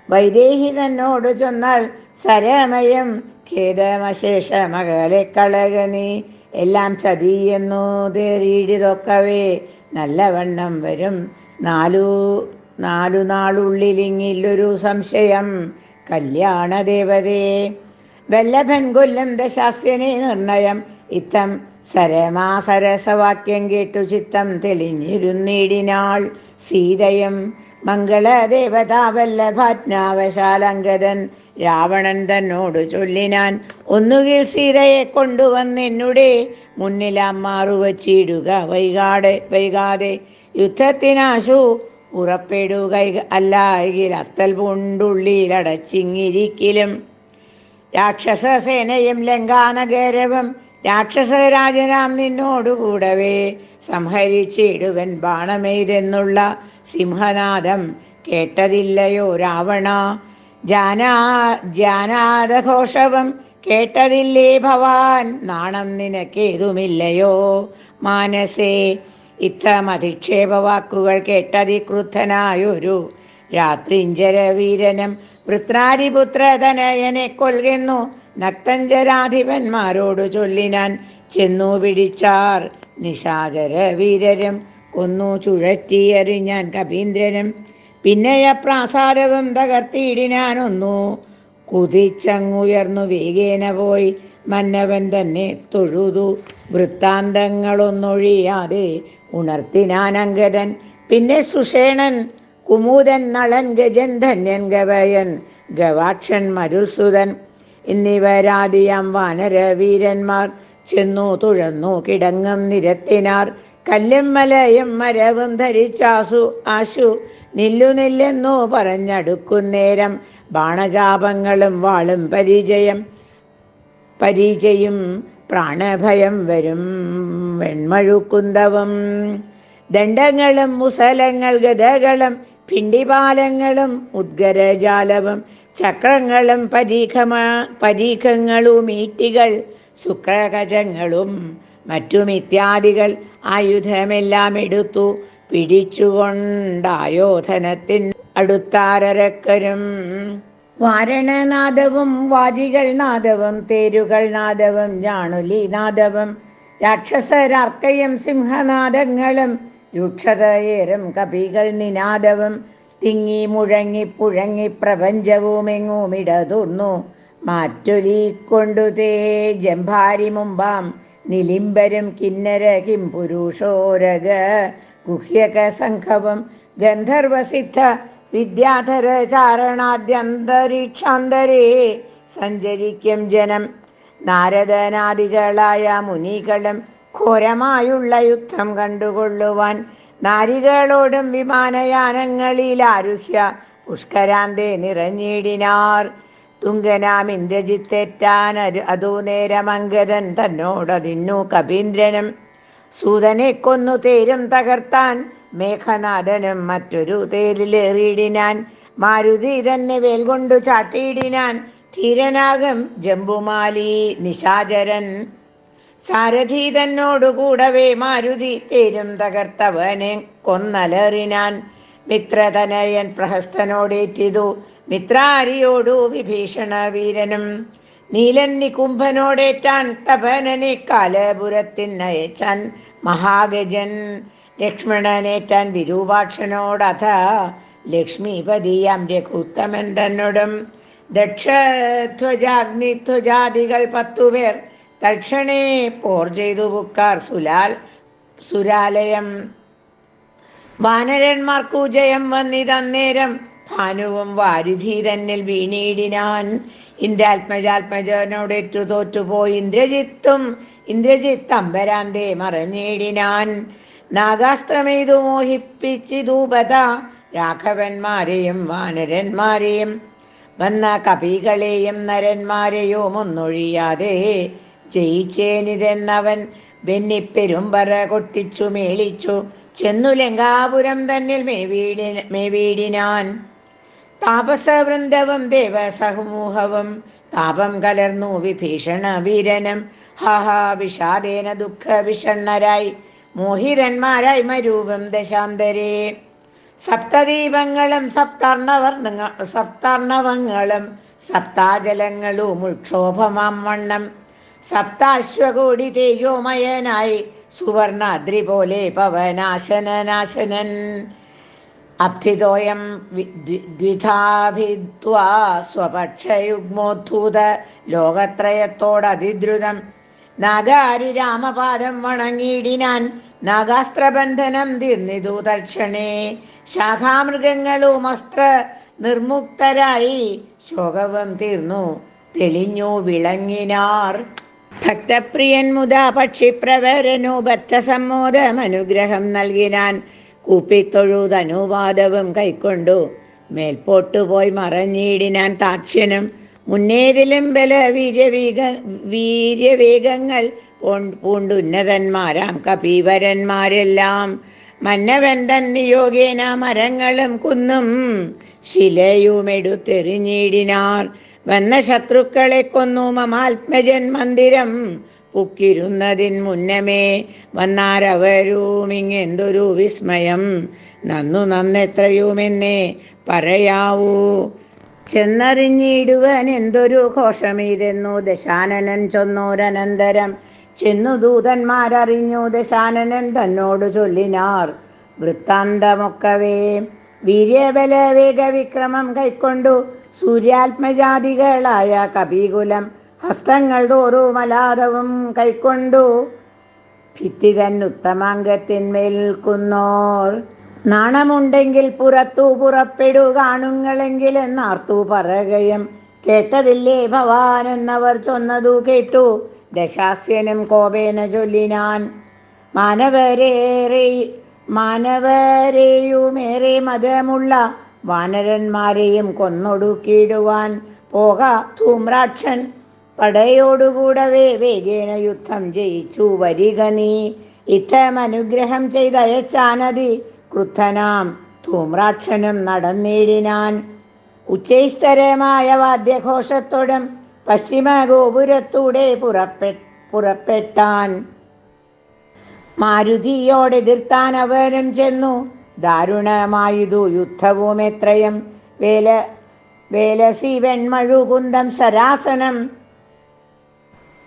വൈദേഹി തന്നോട് ചൊന്നാൽ സരമയം ഖേദമശേഷമകലെ കളക നീ എല്ലാം ചതിയെന്നു തേറിയിതൊക്കവേ നല്ലവണ്ണം വരും നാലു നാളുള്ളിലിങ്ങില്ലൊരു സംശയം. കല്യാണദേവതേ വല്ലഭൻ കൊല്ലം ദശാസ്യനെ നിർണയം. ഇത്തം സരമാസരസവാക്യം കേട്ടു ചിത്തം തെളിഞ്ഞിരുന്നിടിനാൾ സീതയും. മംഗളദേവതാ വല്ലഭാജ്ഞാവശാലങ്കദൻ രാവണൻ തന്നോട് ചൊല്ലിനാൻ. ഒന്നുകിൽ സീതയെ കൊണ്ടുവന്നെന്നുടെ മുന്നിലമ്മാറുവച്ചിടുക വൈകാതെ യുദ്ധത്തിനാശു ഉറപ്പെടുക അല്ലായെങ്കിൽ അത്തൽ പൂണ്ടുള്ളിലടച്ചിങ്ങിരിക്കലും. രാക്ഷസസേനയും ലങ്കാനഗരവും രാക്ഷസരാജനാം നിന്നോടുകൂടവേ സംഹരിച്ചിടുവൻ ബാണമെയ്തെന്നുള്ള സിംഹനാദം കേട്ടതില്ലയോ രാവണ? ജാനാദഘോഷവും കേട്ടതില്ലേ ഭവാൻ? നാണം നിനക്കേതുമില്ലയോ മാനസേ? ഇത്തം അധിക്ഷേപവാക്കുകൾ കേട്ടതിക്രുദ്ധനായൊരു രാത്രിഞ്ചര വീരനും വൃത്രാരിപുത്രതനയനെ കൊൽകുന്നു നക്തഞ്ചരാധിപന്മാരോട് ചൊല്ലിനാൻ. ചെന്നു പിടിച്ചാർ നിശാചര വീരരും കൊന്നു ചുഴറ്റിയെറിഞ്ഞാൻ കപീന്ദ്രനും. പിന്നെയ പ്രാസാദവും തകർത്തിയിടിനാനൊന്നു കുതിച്ചങ്ങുയർന്നു വേഗേന പോയി മന്നവൻ തന്നെ തൊഴുതു വൃത്താന്തങ്ങളൊന്നൊഴിയാതെ ഉണർത്തിനാനങ്കദൻ. പിന്നെ സുഷേണൻ കുമുദൻ നളൻ ഗജൻ ധന്യൻ ഗവയൻ ഗവാക്ഷൻ മരുൽസുതൻ എന്നിവരാദിയാം വാനരവീരന്മാർ ചെന്നു തുഴന്നു കിടങ്ങും നിരത്തിനാർ. കല്ലും മലയും മരവും ധരിച്ചാശു നില്ലെന്നു പറഞ്ഞടുക്കുന്നേരം ബാണചാപങ്ങളും വാളും പരിചയും പ്രാണഭയം വരും വെൺമഴുക്കുന്തവും ദണ്ഡങ്ങളും മുസലങ്ങൾ ഗദകളും പിണ്ടിപാലങ്ങളും ഉദ്ഗരജാലവും ചക്രങ്ങളും പരീഖങ്ങളും ഈറ്റികൾ ശുക്രകജങ്ങളും മറ്റുമിത്യാദികൾ ആയുധമെല്ലാം എടുത്തു പിടിച്ചുകൊണ്ടായോധനത്തിൻ അടുത്താരക്കരും. വാരണനാദവും വാജികൾ നാദവും തേരുകൾ നാദവും ജാണുലി നാദവും രാക്ഷസരാർക്കയും സിംഹനാദങ്ങളും രൂക്ഷതയേറും കപികൾ നിനാദവും തിങ്ങി മുഴങ്ങി പുഴങ്ങി പ്രപഞ്ചവുമെങ്ങും ഇടതുന്നു മാറ്റൊലിക്കൊണ്ടു തേ ജംഭാരി മുമ്പാം നിലിംബരും കിന്നര കിംപുരുഷോരഗ ഗുഹ്യക സംഘവും ഗന്ധർവസിദ്ധ വിദ്യാധര ചാരണാദ്യന്തരീക്ഷാന്തരേ സഞ്ചരിക്കും ജനം. നാരദനാദികളായ മുനികളും ഘോരമായുള്ള യുദ്ധം കണ്ടുകൊള്ളുവാൻ നാരികളോടും വിമാനയാനങ്ങളിൽ ആരുഹ്യ പുഷ്കരാന്തേ നിറഞ്ഞിടിനാർ. തുങ്കനാം ഇന്ദ്രജിത്തേറ്റാൻ അതു നേരമംഗദൻ തന്നോടതിന്നു കപീന്ദ്രനും. സൂതനെ കൊന്നു തേരും തകർത്താൻ മേഘനാഥനും മറ്റൊരു തേരിലേറിയിടിനാൻ. മാരുതി തന്നെ വേൽ കൊണ്ടു ചാട്ടിയിടിനാൻ ധീരനാകും ജംബുമാലി നിശാചരൻ. സാരഥി തന്നോടുകൂടവേ മാരുതി തേരും തകർത്തവനെ കൊന്നലറിനാൻ. മിത്രതനയൻ പ്രഹസ്തനോടേറ്റിതു മിത്രാരിയോടു വിഭീഷണ വീരനും. നീലൻ നികുംഭനോടേറ്റാൻ തപനനെ കാലപുരത്തിനയച്ചാൻ മഹാഗജൻ. ലക്ഷ്മണനേറ്റാൻ വിരൂപാക്ഷനോടഥ ലക്ഷ്മീപതിയാം രഘുത്തമൻ തന്നോടും. ദക്ഷധ്വജാഗ്നിധ്വജാദികൾ 10 പേർ തൽക്ഷണേ പോർ ചെയ്തു പുക്കാർ സുരാലയം. വാനരന്മാർക്കു ജയം വന്നിതന്നേരം ഭാനുവും വാരിധി തന്നിൽ വീണിടിനാൻ. ഇന്ദ്രാത്മജാത്മജനോടേറ്റു തോറ്റുപോയി ഇന്ദ്രജിത്ത് അമ്പരാന്തേ മറഞ്ഞിടിനാൻ. നാഗാസ്ത്രമെയ്തു മോഹിപ്പിച്ചിതൂപത രാഘവന്മാരെയും വാനരന്മാരെയും. വന്ന കപികളെയും നരന്മാരെയും ഒന്നൊഴിയാതെ ജയിച്ചേനിതെന്നവൻ വെന്നിപ്പെരുമ്പറ കൊട്ടിച്ചു മേളിച്ചു ചെന്നു ലങ്കാപുരം തന്നിൽ മേവീടിനാൻ. താപസവൃന്ദവും ദേവസമൂഹവും താപം കലർന്നു വിഭീഷണ വീരനും ഹാഹാ വിഷാദേന ദുഃഖ വിഷണ്ണരായി മോഹിതന്മാരായി മരൂപം ദശാന്തരേ. സപ്തദീപങ്ങളും സപ്താർണവങ്ങളും സപ്താജലങ്ങളും ഉൾക്ഷോഭമാം വണ്ണം സപ്താശ്വകോടി തേജോമയനായി സുവർണാദ്രി പോലെ പവനാശനനാശനൻ. അബ്ധിതോയം ദ്വിധാഭിത്വാ സ്വപക്ഷയുഗ്മോദ്ധൂത ലോകത്രയത്തോടതിദ്രുതം നാഗാരി രാമപാദം വണങ്ങിയിടിനാൻ. നാഗാസ്ത്രബന്ധനം തീർന്നിതു തൽക്ഷണേ. ശാഖാമൃഗങ്ങളും അസ്ത്ര നിർമുക്തരായി ശോകവും തീർന്നു തെളിഞ്ഞു വിളങ്ങിനാർ. ഭക്തപ്രിയൻ മുതാ പക്ഷിപ്രവരനു ബദ്ധസമ്മോദം അനുഗ്രഹം നൽകിനാൻ. കൂപ്പിത്തൊഴുതനുവാദവും കൈക്കൊണ്ടു മേൽപോട്ടുപോയി മറഞ്ഞിടിനാൻ. താക്ഷ്യനും മുന്നേതിലും ബല വീര്യവേഗങ്ങൾ പൂണ്ടുന്നതന്മാരാം കപീവരന്മാരെല്ലാം മന്നവൻ തന്നിയോഗേന മരങ്ങളും കുന്നും ശിലയുമെടുത്തെറിഞ്ഞിടിനാർ. വന്ന ശത്രുക്കളെ കൊന്നു മമാത്മജൻ മന്ദിരം പുക്കിരുന്നതിൻ മുന്നമേ വന്നാരവരുമിങ്ങെന്തൊരു വിസ്മയം നന്നെത്രയുമെന്നേ പറയാവൂ. ചെന്നറിഞ്ഞിടുവൻ എന്തൊരു ഘോഷമിതെന്നു ദശാനനൻ ചൊന്നോരനന്തരം ചെന്നു ദൂതന്മാരറിഞ്ഞു ദശാനനൻ തന്നോട് ചൊല്ലിനാർ വൃത്താന്തമൊക്കവേ. വീര്യബല വേഗവിക്രമം കൈക്കൊണ്ടു സൂര്യാത്മജാതികളായ കപികുലം ഹസ്തങ്ങൾ തോറും അലാദവും കൈക്കൊണ്ടു ഭിത്തി തന്നുത്തമാംഗത്തിന്മേൽ നിൽക്കുന്നോർ. നാണമുണ്ടെങ്കിൽ പുറത്തു പുറപ്പെടു കാണുങ്ങളെങ്കിൽ എന്നാർത്തു പറയുകയും കേട്ടതില്ലേ ഭവാൻ എന്നവർ ചൊന്നതു കേട്ടു ദശാസ്യനും കോപേന ചൊല്ലിനാൻ. മാനവരെയുമേറെ മതമുള്ള വാനരന്മാരെയും കൊന്നൊടുക്കിയിടുവാൻ പോക ധൂമ്രാക്ഷൻ പടയോടുകൂടവേ വേഗേന യുദ്ധം ജയിച്ചു വരിക നീ. ഇത്തം അനുഗ്രഹം ചെയ്തയച്ചാനതി ക്രുദ്ധനാം ധൂമ്രാക്ഷനും നടന്നിടിനാൻ. ഉച്ചൈസ്തരമായ വാദ്യഘോഷത്തോടും പശ്ചിമ ഗോപുരത്തൂടെ പുറപ്പെട്ടാൻ. മാരുതിയോടെതിർത്താൻ അവനും ചെന്നു ദാരുണമായതു യുദ്ധവും എത്രയും വേലസി വെൺമഴുകുന്തം ശരാസനം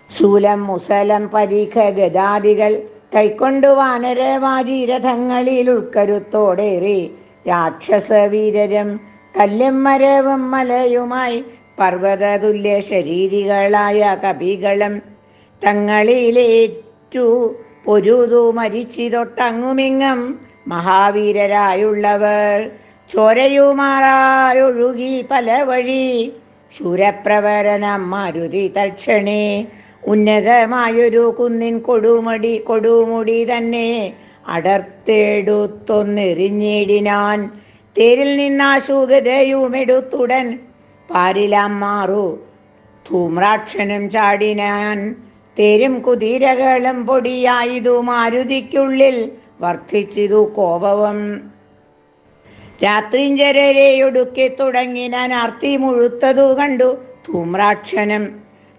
ശൂലം മുസലം പരീഖ ഗദാദികൾ കൈക്കൊണ്ടു വാനരവാജീരഥങ്ങളിൽ ഉൾക്കരുത്തോടേറി രാക്ഷസവീരരും കല്ലും മരവും മലയുമായി പർവ്വതതുല്യ ശരീരികളായ കപികളും തങ്ങളിലേറ്റു പൊരുതു മരിച്ചിതൊട്ടങ്ങുമിങ്ങും മഹാവീരരായുള്ളവർ ചോരയുമാറായൊഴുകി പല വഴി. ശൂരപ്രവരനം മാരുതി തൽക്ഷണേ ഉന്നതമായൊരു കുന്നിൻ കൊടുമുടി തന്നെ അടർത്തെടുത്തൊന്നെറിഞ്ഞിടിനാൻ. തേരിൽ നിന്നാശുഗതയുമെടുത്തുടൻ പാരിലാം മാറു ധൂമ്രാക്ഷനും ചാടിനാൻ. തേരും കുതിരകളും പൊടിയായതു മാരുതിക്കുള്ളിൽ വർദ്ധിച്ചിതു കോപവും. രാത്രിഞ്ചരരെയൊടുക്കി തുടങ്ങിനാൻ ആർത്തി മുഴുത്തതു കണ്ടു ധൂമ്രാക്ഷനും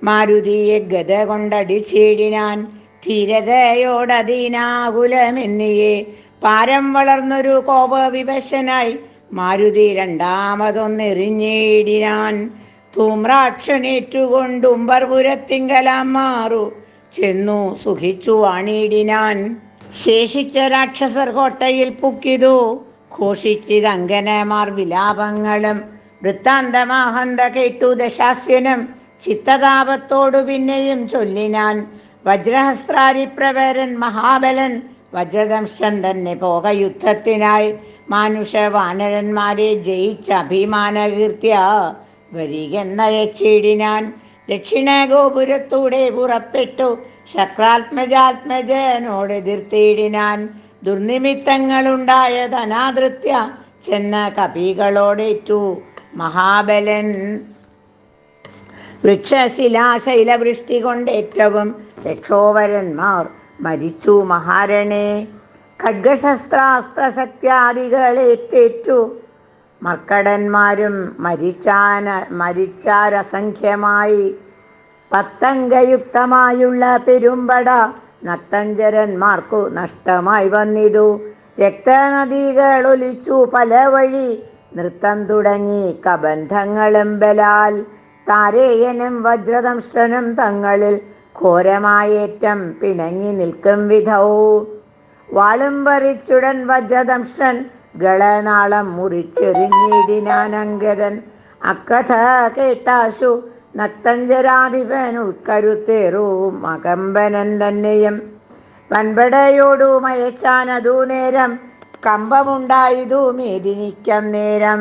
മാരുതിയെ ഗത കൊണ്ടടിച്ചിടിനാൻ. ധീരതയോടതീനാകുലമെന്നിയെ പാരം വളർന്നൊരു കോപവിവശനായി മാരുതി രണ്ടാമതൊന്നെറിഞ്ഞിടിനാൻ. ധൂമ്രാക്ഷനേറ്റുകൊണ്ടുംബർപുരത്തിങ്കലാം മാറു ചെന്നു സുഖിച്ചു ആണിയിടിനാൻ. ശേഷിച്ച രാക്ഷസർ കോട്ടയിൽ പുക്കിതു ഘോഷിച്ചിതങ്കനമാർ വിലാപങ്ങളും. വൃത്താന്തമാഹന്ത കേട്ടു ദശാസ്യനും ചിത്തതാപത്തോടു പിന്നെയും ചൊല്ലിനാൻ. വജ്രഹസ്ത്രാരിപ്രവരൻ മഹാബലൻ വജ്രദംശൻ തന്നെ പോക യുദ്ധത്തിനായി മാനുഷ വാനരന്മാരെ ജയിച്ച അഭിമാനകീർത്തിയ വരികെന്നയച്ചിടിനാൻ. ദക്ഷിണ ഗോപുരത്തൂടെ പുറപ്പെട്ടു ശക്രാത്മജാത്മജനോട് എതിർത്തിടിനാൻ. ദുർനിമിത്തങ്ങളുണ്ടായ ധനാധൃത്യ ചെന്ന കപികളോടേറ്റു മഹാബലൻ. വൃക്ഷശിലാശൈലവൃഷ്ടി കൊണ്ടേറ്റവും രക്ഷോവരന്മാർ മരിച്ചു മഹാരണേ. ഖഡ്ഗശസ്ത്രാസ്ത്രശക്തിയാദികളേറ്റേറ്റു മർക്കടന്മാരും മരിച്ചാരസംഖ്യമായി. പത്തംഗയുക്തമായുള്ള പെരുമ്പട നക്തഞ്ചരന്മാർക്കു നഷ്ടമായി വന്നിതു. രക്തനദികളൊലിച്ചു പല വഴി നൃത്തം തുടങ്ങി കബന്ധങ്ങളും ബലാൽ. താരേയനും വജ്രദംഷ്ടനും തങ്ങളിൽ ഘോരമായേറ്റം പിണങ്ങി നിൽക്കും വിധവും. വാളും പറിച്ചുടൻ വജ്രദംഷ്ടൻ ഗളനാളം മുറിച്ചെറിഞ്ഞിടിനാനങ്കദൻ. അക്കഥ കേട്ടാശു നക്തഞ്ചരാധിപൻ ഉൾക്കരുത്തേറും അകമ്പനൻ തന്നെയും വൻപടയോടു മയച്ചാനതു നേരം. കമ്പമുണ്ടായതു മേദിനിക്കം നേരം.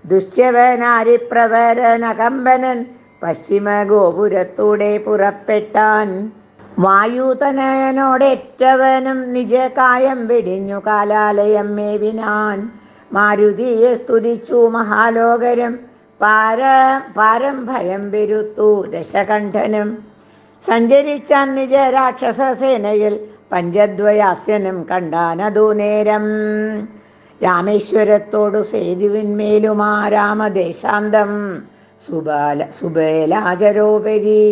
ദുശ്യവനാരിപ്രവരനകമ്പനൻ പശ്ചിമ ഗോപുരത്തൂടെ പുറപ്പെട്ടാൻ. വായുതനയനോടേറ്റവനും നിജകായം വെടിഞ്ഞു കാലാലയം മേവിനാൻ. മാരുതിയെ സ്തുതിച്ചു മഹാലോകരും പാരം ഭയം പെരുത്തു ദശകണ്ഠനും. സഞ്ചരിച്ചാൻ നിജ രാക്ഷസസേനയിൽ പഞ്ചദ്വയാസ്യനും കണ്ടാനതു നേരം. രാമേശ്വരത്തോടു സേതുവിന്മേലുമാ രാമദേശാന്തം സുബേലാചരോപരി.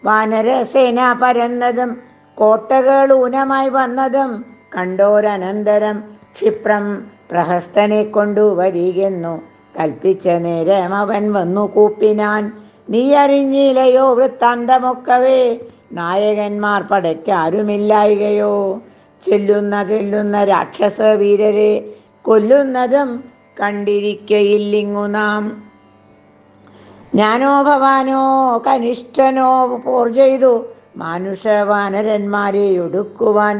വാനരസേന പരന്നതും കോട്ടകൾ ഊനമായി വന്നതും കണ്ടോരനന്തരം ക്ഷിപ്രം പ്രഹസ്തനെ കൊണ്ടുവരികെന്നു കൽപ്പിച്ച നേരം അവൻ വന്നു കൂപ്പിനാൻ. നീ അറിഞ്ഞില്ലയോ വൃത്താന്തമൊക്കവേ, നായകന്മാർ പടയ്ക്കാരുമില്ലായികയോ. ചെല്ലുന്ന രാക്ഷസ വീരരെ കൊല്ലുന്നതും കണ്ടിരിക്കയില്ലിങ്ങു നാം. ഞാനോ ഭവാനോ കനിഷ്ഠനോ പോർ ചെയ്തു മാനുഷവാനരന്മാരെ ഒടുക്കുവാൻ.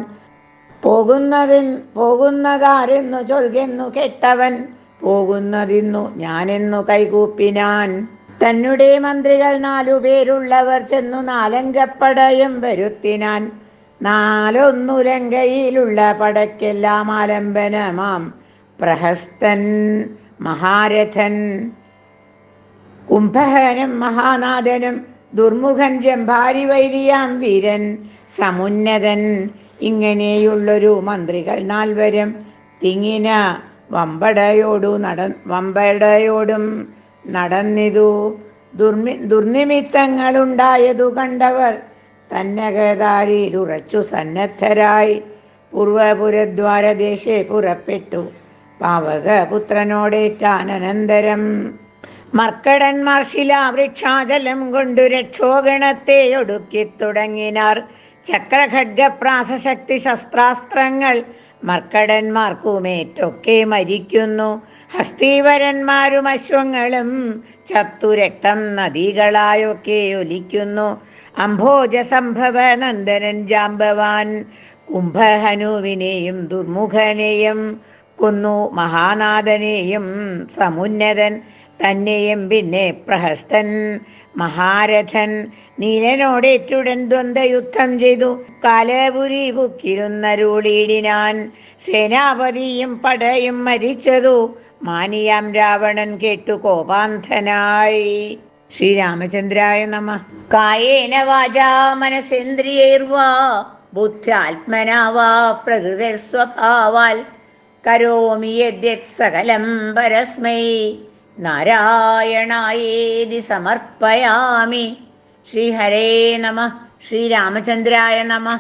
പോകുന്നതാരെന്നു ചൊൽകെന്നു കേട്ടവൻ പോകുന്നതിന്നു ഞാനെന്നു കൈകൂപ്പിനാൻ. തന്നെ മന്ത്രികൾ 4 പേരുള്ളവർ ചെന്നു 4 അംഗപ്പടയും വരുത്തിനാൻ. 4 ലങ്കയിലുള്ള പടയ്ക്കെല്ലാം ആലംബനമാം പ്രഹസ്തൻ മഹാരഥൻ. കുംഭഹനും മഹാനാഥനും ദുർമുഖൻ ജംഭാരി വൈരിയാം വീരൻ സമുന്നതൻ. ഇങ്ങനെയുള്ളൊരു മന്ത്രികൾ 4 തിങ്ങിന വമ്പടയോടും നടന്നിതു. ദുർനിമിത്തങ്ങളുണ്ടായതു കണ്ടവർ തന്നകതാരിലുറച്ചു സന്നദ്ധരായി പൂർവപുരദ്വാരദേശേ പുറപ്പെട്ടു പാവകപുത്രനോടേറ്റാനന്തരം. മർക്കടന്മാർ ശിലാവൃക്ഷാചലം കൊണ്ടു രക്ഷോഗണത്തെ ഒടുക്കി തുടങ്ങിനാർ. ചക്രഖഡ്ഗപ്രാസശക്തി ശസ്ത്രാസ്ത്രങ്ങൾ മർക്കടന്മാർക്കുമേറ്റൊക്കെ മരിക്കുന്നു. ഹസ്തീവരന്മാരും അശ്വങ്ങളും ചത്തു രക്തം നദികളായൊക്കെ ഒലിക്കുന്നു. അംഭോജസംഭവ നന്ദനൻ ജാമ്പവാൻ കുംഭഹനുവിനെയും ദുർമുഖനെയും കൊന്നു. മഹാനാഥനെയും സമുന്നതൻ തന്നെയും പിന്നെ പ്രഹസ്തൻ മഹാരഥൻ നീലനോടേറ്റുടൻ ദ്വന്ദ്വയുദ്ധം ചെയ്തു കാലപുരി പുക്കിരുന്നരുളിയിടിനാൻ. സേനാപതിയും പടയും മരിച്ചതു മാനിയാം രാവണൻ കേട്ടു കോപാന്ധനായി. ശ്രീരാമചന്ദ്രായ നമഃ. കായേന വാചാ മനസേന്ദ്രിയൈർവാ ബുദ്ധ്യാത്മനാ വാ പ്രകൃതിസ്വഭാവാൽ കരോമി യദ്യത് സകലം പരസ്മൈ നാരായണായേതി സമർപ്പയാമി. ശ്രീഹരേ നമഃ. ശ്രീരാമചന്ദ്രായ നമഃ.